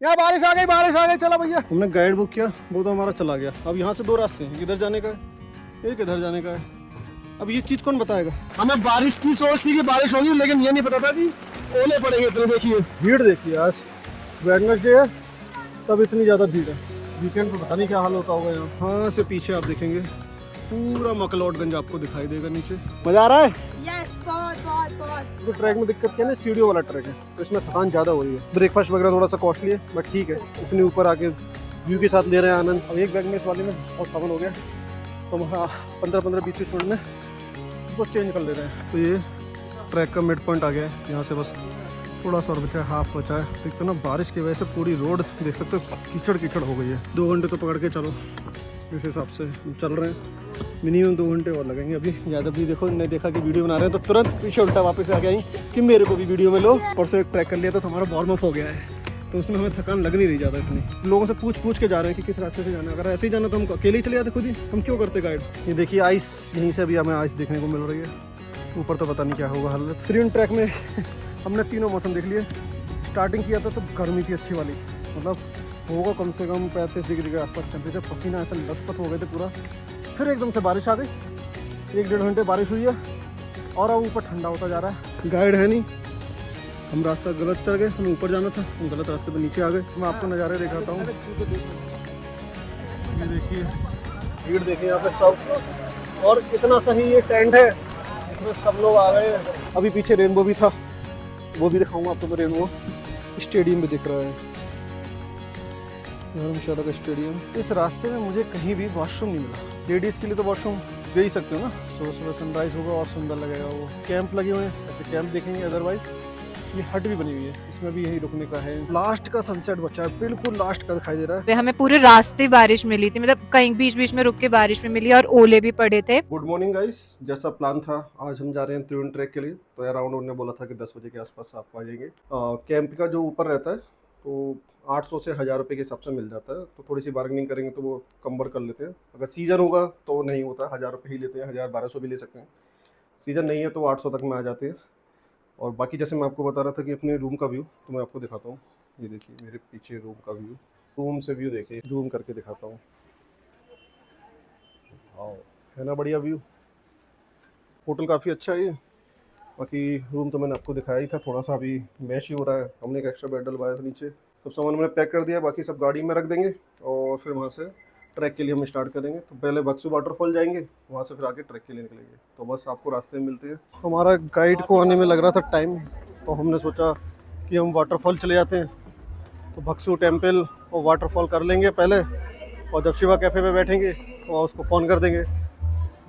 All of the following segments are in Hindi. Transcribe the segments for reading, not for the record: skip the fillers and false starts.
यहाँ बारिश आ गई चलो भैया। हमने गाइड बुक किया, वो तो हमारा चला गया। अब यहाँ से दो रास्ते हैं, किधर जाने का है, एक इधर जाने का है। अब ये चीज कौन बताएगा? हमें बारिश की सोच थी कि बारिश होगी, लेकिन ये नहीं पता था कि ओले पड़ेंगे इतने। देखिए भीड़, देखिए आज वेडनेसडे है तब इतनी ज्यादा भीड़ है। वीकेंड पे पता नहीं क्या हाल होता होगा यहाँ। हाँ से पीछे आप देखेंगे पूरा मकलोडगंज आपको दिखाई देगा नीचे। मजा आ रहा है? यस, बहुत बहुत बहुत। तो ट्रैक में दिक्कत क्या है ना, सीढ़ियों वाला ट्रैक है तो इसमें थकान ज़्यादा हो रही है। ब्रेकफास्ट वगैरह थोड़ा सा कॉस्टली है बट ठीक है, इतने ऊपर आके व्यू के साथ ले रहे हैं आनंद। अब एक बैग में इस वाले में बहुत सामान हो गया तो हम 15-20 मिनट में इसको चेंज कर ले रहे हैं। तो ये ट्रैक का मिड पॉइंट आ गया है, यहाँ से बस थोड़ा सा और बचा है, हाफ बचा है। एक तो ना बारिश की वजह से पूरी रोड देख सकते हो कीचड़ कीचड़ हो गई है। 2 घंटे तो पकड़ के चलो, इस हिसाब से चल रहे हैं। मिनिमम 2 घंटे और लगेंगे। अभी ज़्यादा भी देखो, नहीं देखा कि वीडियो बना रहे हैं तो तुरंत पीछे उल्टा वापस आ गई कि मेरे को भी वीडियो में लो। परसों एक ट्रैक कर लिया तो हमारा वार्म अप हो गया है, तो उसमें हमें थकान लग नहीं रही ज़्यादा इतनी। लोगों से पूछ के जा रहे हैं कि किस रास्ते से जाना है। अगर ऐसे ही जाना तो हम अकेले ही चले जाते खुद ही, हम क्यों करते गाइड। ये देखिए आइस, यहीं से अभी हमें आइस देखने को मिल रही है। ऊपर तो पता नहीं क्या होगा हालत। ग्रीन ट्रैक में हमने तीनों मौसम देख लिए। स्टार्टिंग किया था तो गर्मी थी अच्छी वाली, मतलब होगा कम से कम 35 डिग्री के आसपास टेम्परेचर, पसीना ऐसा लथपथ हो गए थे पूरा। फिर एकदम से बारिश आ गई, 1-1.5 घंटे बारिश हुई है और अब ऊपर ठंडा होता जा रहा है। गाइड है नहीं, हम रास्ता गलत चढ़ गए, हमें ऊपर जाना था, हम गलत रास्ते पर नीचे आ गए। मैं आपको नज़ारे दिखाता हूँ, ये देखिए भीड़ देखिए यहाँ पे सब, और कितना सही ये टेंट है, इसमें सब लोग आ गए। अभी पीछे रेनबो भी था, वो भी दिखाऊंगा आपको। मैं रेनबो स्टेडियम भी दिख रहा है, धर्मशाला का स्टेडियम। इस रास्ते में मुझे कहीं भी वॉशरूम नहीं मिला। लेडीज़ के लिए तो वॉशरूम दे ही सकते हो ना, सुबह सुबह सनराइज होगा और सुंदर लगेगा। वो कैंप लगे हुए हैं, ऐसे कैंप देखेंगे। अदरवाइज ये हट भी बनी हुई है, इसमें भी यही रुकने का है। लास्ट का सनसेट बचा है, बिल्कुल लास्ट का दिखाई दे रहा है। हमें पूरे रास्ते बारिश मिली थी, मतलब कहीं बीच बीच में रुक के बारिश में मिली और ओले भी पड़े थे। गुड मॉर्निंग गाइस, जैसा प्लान था आज हम जा रहे हैं त्रिवेणी ट्रैक के लिए। तो अराउंड उन्होंने बोला था कि 10 बजे के आसपास आप आ जाएंगे। कैंप का जो ऊपर रहता है तो 800 से 1000 रुपये के हिसाब से मिल जाता है, तो थोड़ी सी बार्गेनिंग करेंगे तो वो कम्बर कर लेते हैं। अगर सीज़न होगा तो नहीं होता, 1000 रुपये ही लेते हैं, 1000-1200 भी ले सकते हैं। सीज़न नहीं है तो 800 तक में आ जाते हैं। और बाकी जैसे मैं आपको बता रहा था कि अपने रूम का व्यू तो मैं आपको दिखाता हूँ। ये देखिए मेरे पीछे रूम का व्यू, रूम से व्यू देखिए, जूम करके दिखाता हूँ। हाँ है ना बढ़िया व्यू, होटल काफ़ी अच्छा है ये। बाकी रूम तो मैंने आपको दिखाया ही था, थोड़ा सा अभी मैश ही हो रहा है। हमने एक एक्स्ट्रा बेड डलवाया था नीचे, सब सामान मैंने पैक कर दिया, बाकी सब गाड़ी में रख देंगे और फिर वहाँ से ट्रैक के लिए हम स्टार्ट करेंगे। तो पहले बक्सू वाटरफॉल जाएंगे, वहाँ से फिर आगे ट्रैक के लिए निकलेंगे। तो बस आपको रास्ते में मिलते हैं। हमारा गाइड को आने में लग रहा था टाइम, तो हमने सोचा कि हम वाटरफॉल चले जाते हैं। तो बक्सू टेम्पल और वाटरफॉल कर लेंगे पहले, और जब शिवा कैफ़े पे बैठेंगे तो उसको फ़ोन कर देंगे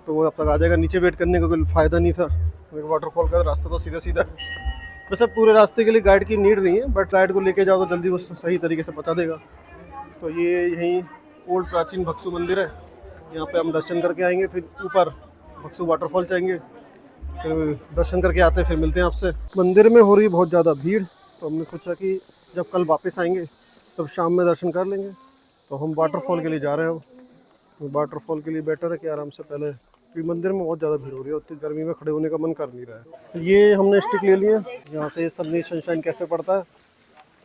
तो वो अब तक आ जाएगा। नीचे वेट करने का कोई फ़ायदा नहीं था, वाटरफॉल का रास्ता तो सीधा सीधा है। वैसे पूरे रास्ते के लिए गाइड की नीड नहीं है, बट गाइड को लेके जाओ तो जल्दी वो सही तरीके से बता देगा। तो ये यहीं ओल्ड प्राचीन भक्सु मंदिर है, यहाँ पे हम दर्शन करके आएंगे, फिर ऊपर भक्सु वाटरफॉल जाएंगे, फिर दर्शन करके आते फिर मिलते हैं आपसे। मंदिर में हो रही बहुत ज़्यादा भीड़, तो हमने सोचा कि जब कल वापस आएंगे तब शाम में दर्शन कर लेंगे। तो हम वाटरफॉल के लिए जा रहे हैं। तो वाटरफॉल के लिए बेटर है कि आराम से पहले, क्योंकि मंदिर में बहुत ज़्यादा भीड़ हो रही है, उतनी गर्मी में खड़े होने का मन कर नहीं रहा है। ये हमने स्टिक ले लिया, यहाँ से संदेश सनशाइन कैफ़े पड़ता है,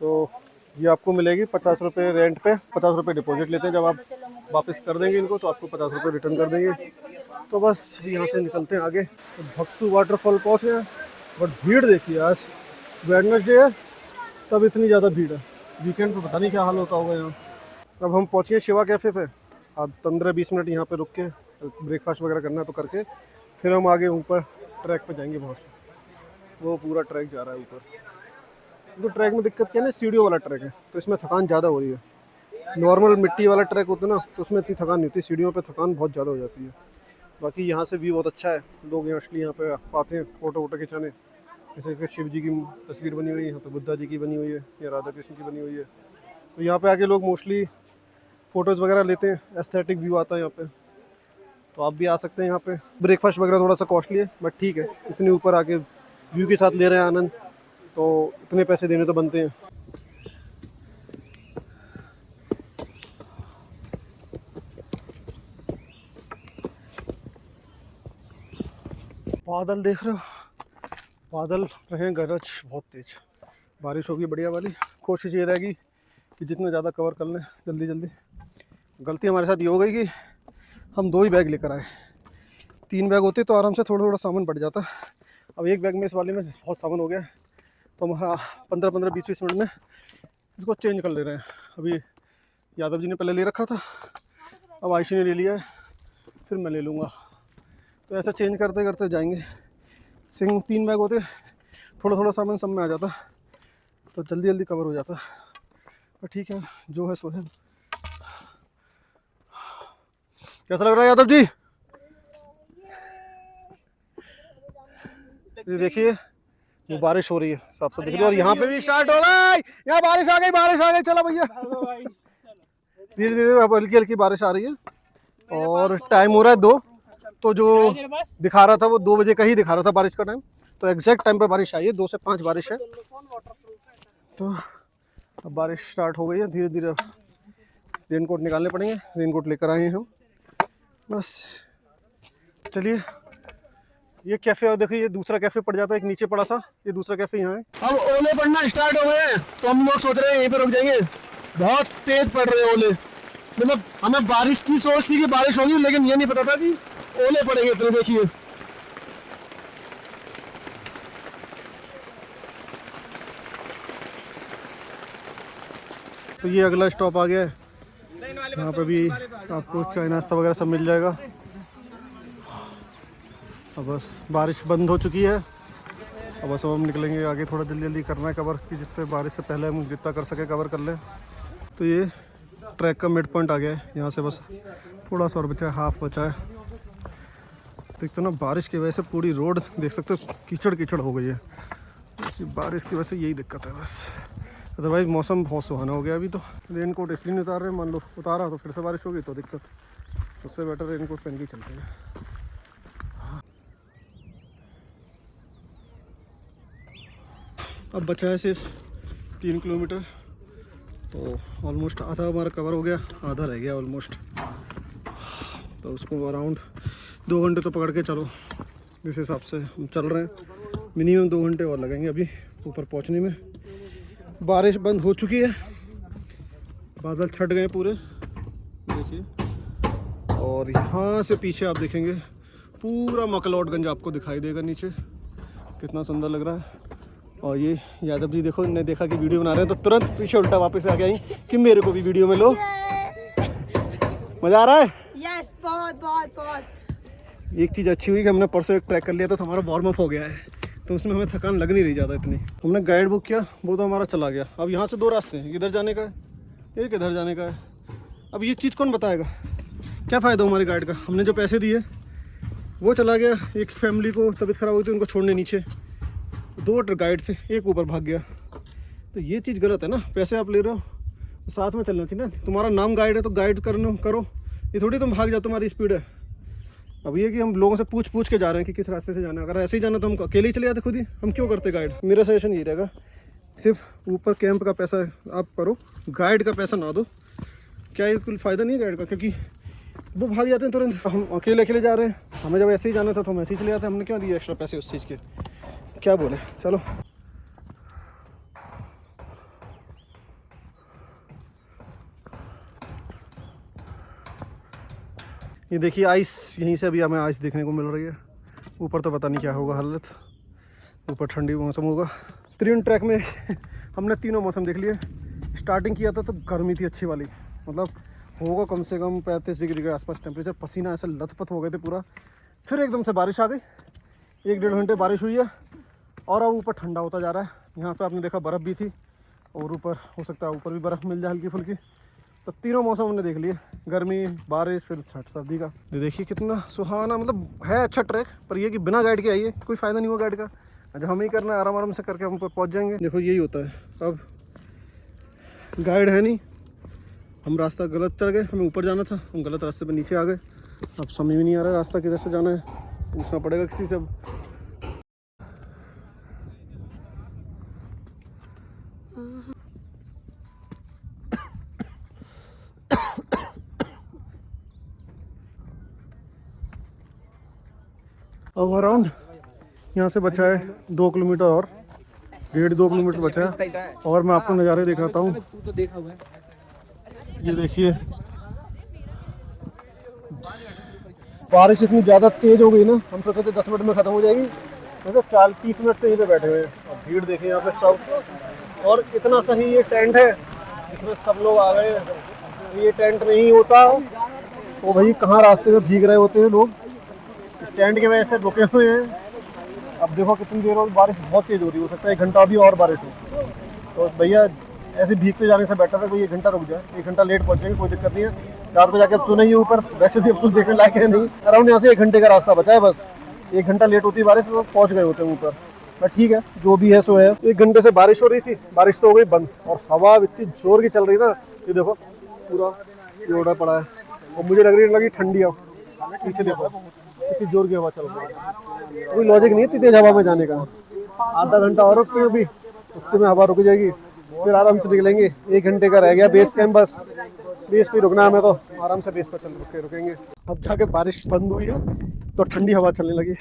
तो ये आपको मिलेगी 50 रुपये रेंट पे, 50 रुपये डिपॉजिट लेते हैं। जब आप वापस कर देंगे इनको तो आपको 50 रुपये रिटर्न कर देंगे। तो बस यहाँ से निकलते हैं आगे। तो भक्सु वाटरफॉल पहुँचे हैं, बट भीड़ देखिए आज वेडनेसडे है तब इतनी ज़्यादा भीड़ है। वीकेंड पे पता नहीं क्या हाल होता होगा यहाँ। अब हम पहुँचे शिवा कैफ़े पे, अब 15-20 मिनट यहाँ पे रुक के ब्रेकफास्ट वगैरह करना है तो करके फिर हम आगे ऊपर ट्रैक पे जाएंगे। बहुत वो पूरा ट्रैक जा रहा है ऊपर। तो ट्रैक में दिक्कत क्या है ना, सीढ़ियों वाला ट्रैक है तो इसमें थकान ज़्यादा हो रही है। नॉर्मल मिट्टी वाला ट्रैक होता है ना तो उसमें इतनी थकान नहीं होती, सीढ़ियों पे थकान बहुत ज़्यादा हो जाती है। बाकी यहाँ से व्यू बहुत अच्छा है, लोग यहाँ पे आते हैं फ़ोटो वोटो खिंचाने। जैसे इसके शिव जी की तस्वीर बनी हुई है, यहाँ पे बुद्धा जी की बनी हुई है, या राधा कृष्ण की बनी हुई है। तो यहाँ पे आके लोग मोस्टली फ़ोटोज़ वगैरह लेते हैं, एस्थेटिक व्यू आता है यहाँ पे। तो आप भी आ सकते हैं यहाँ पे। ब्रेकफास्ट वगैरह थोड़ा सा कॉस्टली है बट ठीक है, इतने ऊपर आके व्यू के साथ ले रहे हैं आनंद, तो इतने पैसे देने तो बनते हैं। बादल देख रहे हो, बादल रहे गरज बहुत तेज, बारिश होगी बढ़िया वाली। कोशिश ये रहेगी कि जितना ज़्यादा कवर कर लें जल्दी जल्दी। गलती हमारे साथ ये हो गई कि हम 2 ही बैग लेकर आए, 3 बैग होते तो आराम से थोड़ा थोड़ा सामान बढ़ जाता। अब एक बैग में इस वाले में बहुत सामान हो गया, तो हमारा 15-15, 20-20 मिनट में इसको चेंज कर ले रहे हैं। अभी यादव जी ने पहले ले रखा था, अब आयशी ने ले लिया है, फिर मैं ले लूँगा। तो ऐसा चेंज करते करते जाएंगे। सिंह 3 बैग होते, थोड़ा थोड़ा सामान सब में आ जाता तो जल्दी जल्दी कवर हो जाता। पर ठीक है, जो है सो है। कैसा लग रहा है यादव जी? ये देखिए वो बारिश हो रही है, साफ साफ दिख रही है। और यहाँ पे भी स्टार्ट हो गई, यहाँ बारिश आ गई, बारिश आ गई। चलो भैया, धीरे धीरे अब हल्की हल्की बारिश आ रही है और टाइम हो रहा है 2। तो जो दिखा रहा था वो 2 बजे का ही दिखा रहा था बारिश का टाइम, तो एग्जैक्ट टाइम पे बारिश आई है। 2 से 5 बारिश है। तो अब बारिश स्टार्ट हो गई है धीरे धीरे। रेनकोट निकालने पड़ेंगे, रेनकोट लेकर आए हैं हम बस। चलिए, ये कैफे, और देखिए ये दूसरा कैफे पड़ जाता है, एक नीचे पड़ा था, ये दूसरा कैफे यहाँ है। अब ओले पड़ना स्टार्ट हो गए हैं, तो हम लोग सोच रहे हैं यहीं पे रुक जाएंगे। बहुत तेज पड़ रहे हैं ओले, मतलब हमें बारिश की सोच थी कि बारिश होगी, लेकिन ये नहीं पता था कि ओले पड़ेंगे इतने। देखिए तो ये अगला स्टॉप आ गया है, यहाँ पे भी आपको चाय नाश्ता वगैरह सब मिल जाएगा। अब बस बारिश बंद हो चुकी है, अब बस हम निकलेंगे आगे। थोड़ा जल्दी जल्दी करना है कवर, कि जितने बारिश से पहले हम जितना कर सके कवर कर लें। तो ये ट्रैक का मिड पॉइंट आ गया है, यहाँ से बस थोड़ा सा और बचा है, हाफ बचा है। देखते हो ना, बारिश की वजह से पूरी रोड देख सकते हो कीचड़ कीचड़ हो गई है। इसी बारिश की वजह से यही दिक्कत है बस, अदरवाइज मौसम बहुत सुहाना हो गया। अभी तो रेनकोट इसलिए नहीं उतार रहे, मान लो उतारा तो फिर से बारिश होगी तो दिक्कत, उससे बेटर रेनकोट पहन के चलते हैं। अब बचा है सिर्फ 3 किलोमीटर, तो ऑलमोस्ट आधा हमारा कवर हो गया, आधा रह गया ऑलमोस्ट। तो उसको अराउंड 2 घंटे तो पकड़ के चलो, जिस हिसाब से हम चल रहे हैं मिनिमम 2 घंटे और लगेंगे अभी ऊपर पहुंचने में। बारिश बंद हो चुकी है, बादल छट गए पूरे देखिए। और यहाँ से पीछे आप देखेंगे पूरा मकलौटगंज आपको दिखाई देगा नीचे, कितना सुंदर लग रहा है। और ये यादव जी देखो, इन्हें देखा कि वीडियो बना रहे हैं तो तुरंत पीछे उल्टा वापस आ गई कि मेरे को भी वीडियो में लो। मज़ा आ रहा है? यस, बहुत बहुत बहुत। एक चीज़ अच्छी हुई कि हमने परसों एक ट्रैक कर लिया, तो हमारा वार्म अप हो गया है, तो उसमें हमें थकान लग नहीं रही ज़्यादा इतनी। हमने गाइड बुक किया, वो तो हमारा चला गया। अब यहाँ से 2 रास्ते हैं, इधर जाने का है, एक इधर जाने का है। अब ये चीज़ कौन बताएगा, क्या फ़ायदा हमारे गाइड का? हमने जो पैसे दिए वो चला गया। एक फैमिली को तबीयत ख़राब हुई थी, उनको छोड़ने नीचे 2 गाइड थे, एक ऊपर भाग गया। तो ये चीज़ गलत है ना, पैसे आप ले रहे हो तो साथ में चलना चाहिए ना। तुम्हारा नाम गाइड है तो गाइड करो, ये थोड़ी तुम भाग जाओ, तुम्हारी स्पीड है। अब ये कि हम लोगों से पूछ पूछ के जा रहे हैं कि किस रास्ते से जाना है। अगर ऐसे ही जाना तो हम अकेले ही चले जाते खुद ही, हम क्यों करते गाइड? मेरा सजेशन ये रहेगा, सिर्फ ऊपर कैंप का पैसा आप करो, गाइड का पैसा ना दो। क्या ये कोई फ़ायदा नहीं है गाइड का, क्योंकि वो भाग जाते हैं तुरंत। हम अकेले अकेले जा रहे हैं, हमें जब ऐसे ही जाना था तो हम ऐसे ही चले जाते। हमने क्यों दिए एक्स्ट्रा पैसे उस चीज़ के, क्या बोले। चलो ये देखिए आइस, यहीं से अभी हमें आइस देखने को मिल रही है। ऊपर तो पता नहीं क्या होगा हालत, ऊपर ठंडी मौसम होगा। 3 ट्रैक में हमने तीनों मौसम देख लिए। स्टार्टिंग किया था तो गर्मी थी अच्छी वाली, मतलब होगा कम से कम 35 डिग्री के आसपास टेम्परेचर, पसीना ऐसे लथपथ हो गए थे पूरा। फिर एकदम से बारिश आ गई, 1-1.5 घंटे बारिश हुई है और अब ऊपर ठंडा होता जा रहा है। यहाँ पे आपने देखा बर्फ़ भी थी, और ऊपर हो सकता है ऊपर भी बर्फ़ मिल जाए हल्की फुल्की। तो तीनों मौसम हमने देख लिए, गर्मी, बारिश, फिर सर्दी का। ये देखिए कितना सुहाना, मतलब है अच्छा ट्रैक, पर ये कि बिना गाइड के आइए कोई फ़ायदा नहीं हुआ गाइड का। जब हमें ही करना है, आराम आराम से करके हम ऊपर पहुँच जाएंगे। देखो यही होता है, अब गाइड है नहीं, हम रास्ता गलत चढ़ गए, हमें ऊपर जाना था, हम गलत रास्ते पर नीचे आ गए। अब समझ में नहीं आ रहा रास्ता किधर से जाना है, पूछना पड़ेगा किसी से। अब अराउंड यहाँ से बचा है 2 किलोमीटर और, 1.5-2 किलोमीटर बचा है और मैं आपको नज़ारे दिखाता हूँ। ये देखिए, बारिश इतनी ज़्यादा तेज़ हो गई ना, हम सोचे थे 10 मिनट में ख़त्म हो जाएगी, मतलब 40-30 मिनट से यहीं पे बैठे हुए हैं। और भीड़ देखिए यहाँ पे सब, और इतना सही ये टेंट है जिसमें सब लोग आ गए हैं। ये टेंट नहीं होता तो भाई कहाँ रास्ते में भीग रहे होते हैं लोग। इस टेंट की वजह से रुके हुए हैं। अब देखो कितनी देर हो, बारिश बहुत तेज़ हो रही है, हो सकता है 1 घंटा अभी और बारिश हो। तो भैया ऐसे भीगते जाने से बेटर है कोई 1 घंटा रुक जाए, 1 घंटा लेट पहुँच जाएगी, कोई दिक्कत नहीं है। रात को जाके अब सोना ही है ऊपर, वैसे भी अब कुछ देखने लायक है नहीं। अराउंड यहाँ से 1 घंटे का रास्ता बचा है बस, 1 घंटा लेट होती है बारिश तो पहुँच गए होते हैं ऊपर। बट ठीक है, जो भी है सो है। 1 घंटे से बारिश हो रही थी, बारिश तो हो गई बंद, और हवा इतनी जोर की चल रही है ना, ये देखो पूरा लोड़ा पड़ा है, और मुझे लगी ठंडी हवा। पीछे देखो इतनी जोर की हवा चल रही है, कोई लॉजिक नहीं है इतनी तेज हवा में जाने का। आधा घंटा और रुकते हैं अभी, उतने में हवा रुक जाएगी, फिर आराम से निकलेंगे। 1 घंटे का रह गया बेस कैंप, बस बेस पे रुकना है हमें, तो आराम से बेस पर रुकेंगे। अब जाके बारिश बंद हुई है तो ठंडी हवा चलने लगी,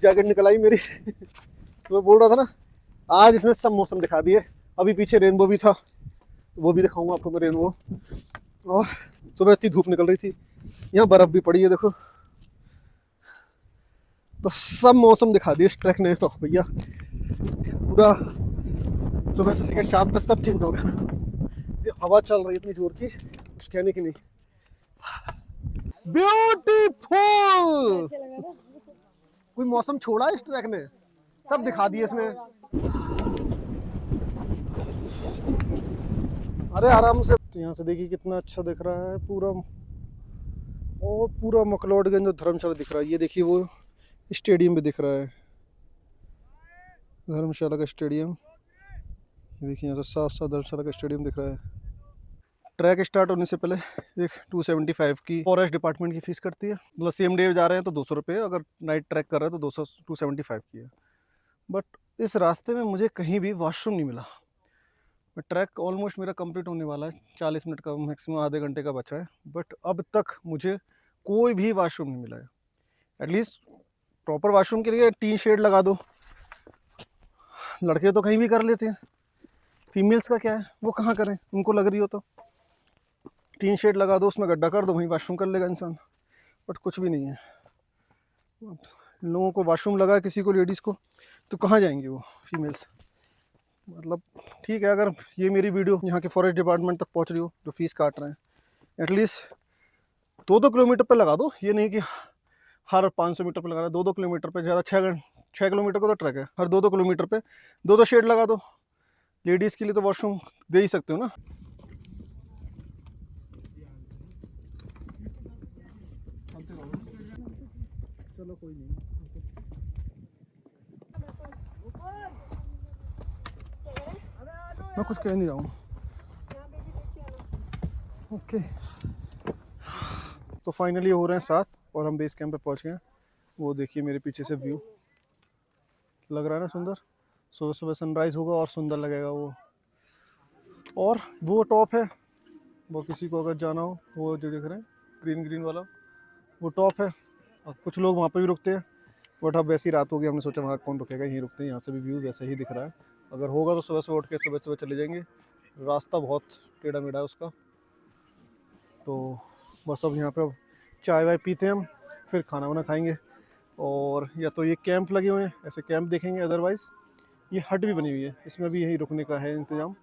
जैकेट निकल आई मेरी। तो मैं बोल रहा था ना, आज इसने सब मौसम दिखा दिए। अभी पीछे रेनबो भी था, वो भी दिखाऊंगा आपको मैं रेनबो। और सुबह इतनी धूप निकल रही थी, यहाँ बर्फ़ भी पड़ी है देखो। तो सब मौसम दिखा दिए इस ट्रैक ने तो भैया, पूरा सुबह से लेकर शाम तक सब चेंज हो गया। ये हवा चल रही है इतनी जोर की, कुछ कहने की नहीं। ब्यूटीफुल, कोई मौसम छोड़ा इस ट्रैक ने, सब दिखा दिए इसने। अरे आराम से, तो यहाँ से देखिए कितना अच्छा दिख रहा है पूरा, और पूरा मकलोडगंज और धर्मशाला दिख रहा है। ये देखिए वो स्टेडियम भी दिख रहा है, धर्मशाला का स्टेडियम। ये देखिए यहाँ से साफ साफ धर्मशाला का स्टेडियम दिख रहा है। ट्रैक स्टार्ट होने से पहले एक 275 की फॉरेस्ट डिपार्टमेंट की फीस कटती है, मतलब सेम डे जा रहे हैं तो 200 रुपये, अगर नाइट ट्रैक कर रहे हैं तो 275 की है। बट इस रास्ते में मुझे कहीं भी वॉशरूम नहीं मिला। ट्रैक ऑलमोस्ट मेरा कंप्लीट होने वाला है, 40 मिनट का, मैक्सिमम आधे घंटे का बचा है, बट अब तक मुझे कोई भी वॉशरूम नहीं मिला है। एटलीस्ट प्रॉपर वॉशरूम के लिए टीन शेड लगा दो, लड़के तो कहीं भी कर लेते हैं, फीमेल्स का क्या है, वो कहाँ करें, उनको लग रही हो तो टीन शेड लगा दो, उसमें गड्ढा कर दो, वहीं वॉशरूम कर लेगा इंसान। बट कुछ भी नहीं है। इन लोगों को वॉशरूम लगा, किसी को लेडीज़ को, तो कहाँ जाएंगी वो फीमेल्स। मतलब ठीक है, अगर ये मेरी वीडियो यहाँ के फॉरेस्ट डिपार्टमेंट तक पहुँच रही हो जो फीस काट रहे हैं, एटलीस्ट 2-2 किलोमीटर पे लगा दो। ये नहीं कि हर 500 मीटर पे लगा रहा है, 2-2 किलोमीटर पे, ज़्यादा 6 किलोमीटर का तो ट्रैक है, हर 2-2 किलोमीटर पे 2-2 शेड लगा दो। लेडीज़ के लिए तो वॉशरूम दे ही सकते हो ना। चलो कोई नहीं, मैं कुछ कह नहीं रहा हूँ। ओके, तो फाइनली हो रहे हैं 7 और हम बेस कैंप पे पहुँच गए हैं। वो देखिए मेरे पीछे से व्यू लग रहा है ना सुंदर, सुबह सुबह सनराइज़ होगा और सुंदर लगेगा वो। और वो टॉप है, वो किसी को अगर जाना हो, वो जो दिख रहे हैं ग्रीन ग्रीन वाला, वो टॉप है। और कुछ लोग वहाँ पे भी रुकते हैं, बट अब वैसी रात होगी, हमने सोचा वहाँ कौन रुकेगा, यहीं रुकते हैं। यहाँ से भी व्यू वैसा ही दिख रहा है, अगर होगा तो सुबह सुबह उठ के सुबह सुबह चले जाएंगे। रास्ता बहुत टेढ़ा मेढ़ा है उसका, तो बस अब यहाँ पे चाय वाय पीते हैं हम, फिर खाना वाना खाएंगे। और या तो ये कैंप लगे हुए हैं, ऐसे कैंप देखेंगे, अदरवाइज़ ये हट भी बनी हुई है, इसमें भी यहीं रुकने का है इंतज़ाम,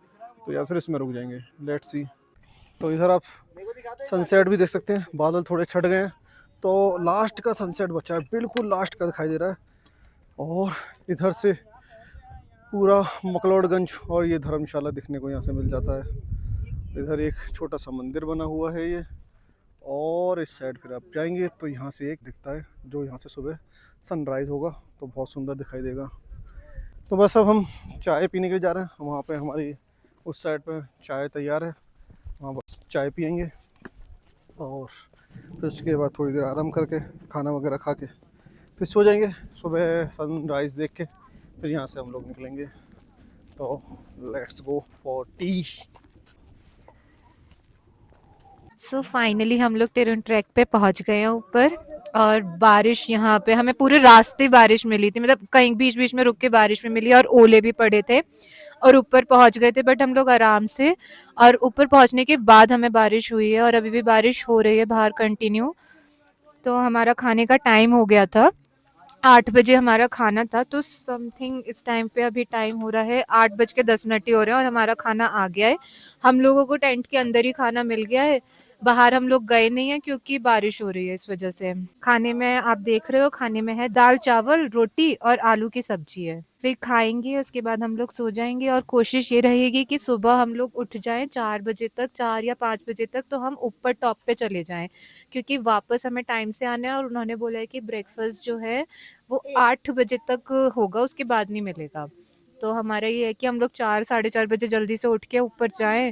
तो या फिर इसमें रुक जाएंगे, लेट्स सी। तो इधर आप सनसेट भी देख सकते हैं, बादल थोड़े छट गए हैं, तो लास्ट का सनसेट बचा है, बिल्कुल लास्ट का दिखाई दे रहा है। और इधर से पूरा मकलोडगंज और ये धर्मशाला दिखने को यहाँ से मिल जाता है। इधर एक छोटा सा मंदिर बना हुआ है ये, और इस साइड फिर आप जाएंगे तो यहाँ से एक दिखता है, जो यहाँ से सुबह सनराइज़ होगा तो बहुत सुंदर दिखाई देगा। तो बस अब हम चाय पीने के लिए जा रहे हैं, वहाँ पे हमारी उस साइड पे चाय तैयार है, वहाँ बस चाय पियेंगे और फिर उसके बाद थोड़ी देर आराम करके खाना वगैरह खा के फिर सो जाएंगे। सुबह सनराइज़ देख के फिर यहाँ से हम लोग निकलेंगे। तो let's go for T. So finally हम लोग टेरन ट्रैक पे पहुंच गए हैं ऊपर, और बारिश यहाँ पे हमें पूरे रास्ते बारिश मिली थी, मतलब कहीं बीच बीच में रुक के बारिश में मिली और ओले भी पड़े थे और ऊपर पहुंच गए थे, बट हम लोग आराम से। और ऊपर पहुंचने के बाद हमें बारिश हुई है और अभी भी बारिश हो रही है बाहर कंटिन्यू। तो हमारा खाने का टाइम हो गया था, 8 बजे हमारा खाना था, तो समथिंग इस टाइम पे अभी टाइम हो रहा है 8 बज के 10 मिनट ही हो रहे हैं और हमारा खाना आ गया है। हम लोगों को टेंट के अंदर ही खाना मिल गया है, बाहर हम लोग गए नहीं है क्योंकि बारिश हो रही है इस वजह से। खाने में आप देख रहे हो, खाने में है दाल चावल रोटी और आलू की सब्जी है। फिर खाएंगे, उसके बाद हम लोग सो जाएंगे और कोशिश ये रहेगी कि सुबह हम लोग उठ जाएं 4 बजे तक, 4 या 5 बजे तक, तो हम ऊपर टॉप पे चले जाएं, क्योंकि वापस हमें टाइम से आना है और उन्होंने बोला है कि ब्रेकफास्ट जो है वो 8 बजे तक होगा, उसके बाद नहीं मिलेगा। तो हमारा ये है कि हम लोग 4 साढ़े 4 बजे जल्दी से उठ के ऊपर जाएं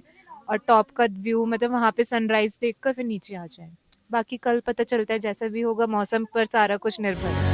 और टॉप का व्यू, मतलब वहां पे सनराइज देखकर फिर नीचे आ जाएं। बाकी कल पता चलता है, जैसा भी होगा, मौसम पर सारा कुछ निर्भर है।